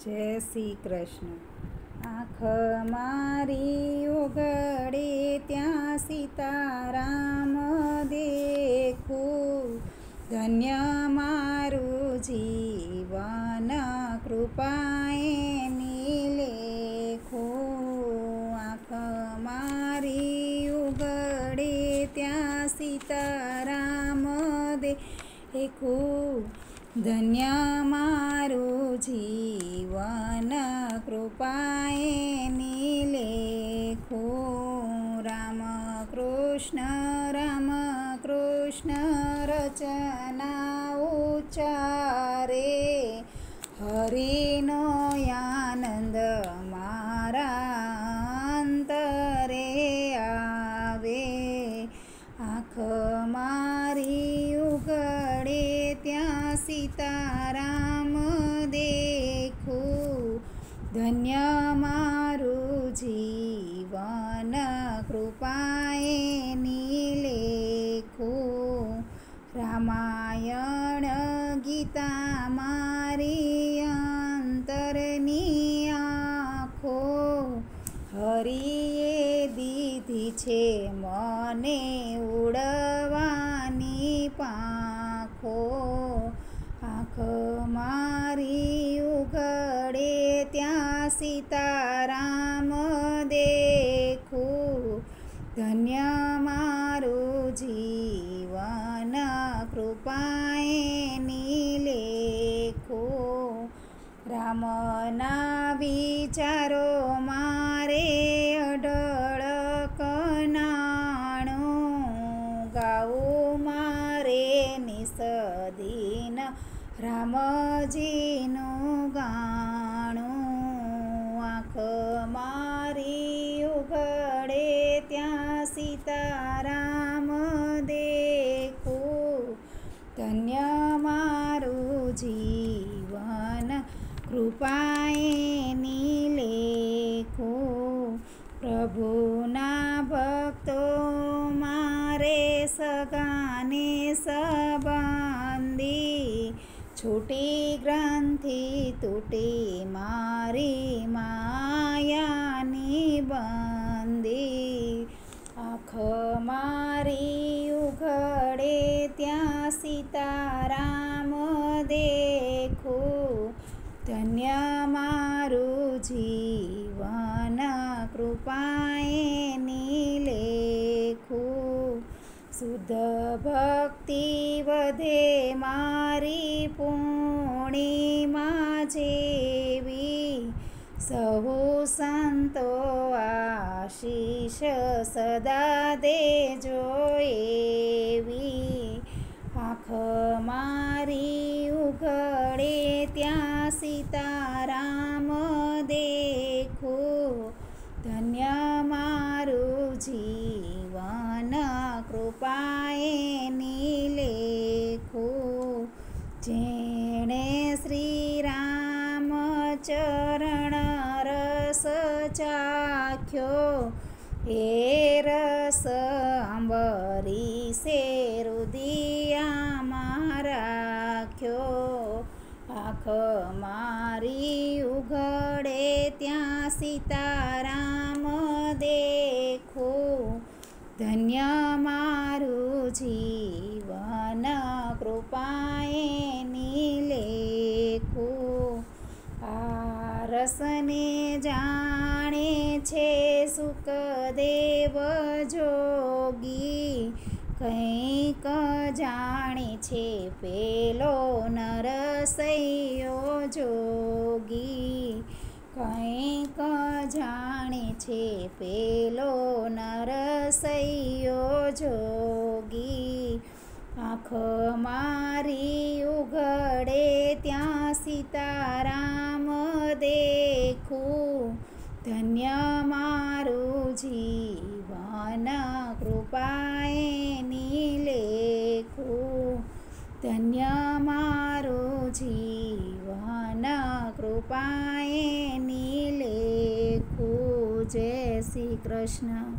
જય શ્રી કૃષ્ણ. આંખ મારી ઉઘડે ત્યાં સીતારામ દેખું, ધન્ય મારું જીવન કૃપાએ લેખું. આંખ મારી ઉઘડે ત્યાં સીતારામ દેખું, ધન્ય મારું જીવન કૃપાએ લેખું. રામ કૃષ્ણ રચના ઉચ્ચારે, હરિનો આનંદ મારા અંતરે આવે. આંખ મારી ઉઘડે ત્યાં સીતારામ દેખું, ધન્ય મારું જીવન કૃપાએ લેખું. રામાયણ ગીતા મારી અંતરની આંખો, હરિએ દીધી છે મને ઉડવાની પાંખો. આંખ મારી ઉઘડે ત્યાં સીતારામ દેખું, ધન્ય મારું જીવન કૃપાએ લેખું. રામના વિચારો મારે અઢળ કનાણું, ગાવું મારે નિસદીન રામજીનું ગાણું. આંખ મારી ઉઘડે ત્યાં સીતારામ દેખું, ધન્ય મારું જીવન કૃપાએ લેખું. પ્રભુના ભક્તો મારે સગાને સંબંધી, છૂટી ગ્રંથિ તૂટી મારી માયાની બંદી. આંખ મારી ઉઘડે ત્યાં સીતારામ દેખું, ધન્ય મારું જીવન કૃપાએ લેખું. શુદ્ધ ભક્તિ વધે મારી પૂર્ણિમા જેવી, સહુ સંતો આશીષ સદા દેજો એવી. આંખ મારી ઉઘડે ત્યાં સીતારામ દેખું, ધન્ય મારું જીવન કૃપાએ લેખું. જેણે શ્રી રામ ચરણ રસ ચાખ્યો, એ રસ અંબરીશે રુદિયામાં રાખ્યો. આંખ મારી ઉઘડે ત્યાં સીતારામ દેખું, ધન્ય મારું જીવન કૃપાએ લેખું. આ રસને જાણે છે સુખદેવ જોગી, કંઈક જાણે છે પેલો નરસૈયો જોગી. કંઈક જાણે છે પેલો નરસૈયો જોગી. આંખ મારી ઉઘડે ત્યાં સીતારામ દેખું, ધન્ય મારું જીવન કૃપાએ લેખું. ધન્ય મારું જીવન કૃપાએ લેખું. જય શ્રી કૃષ્ણ.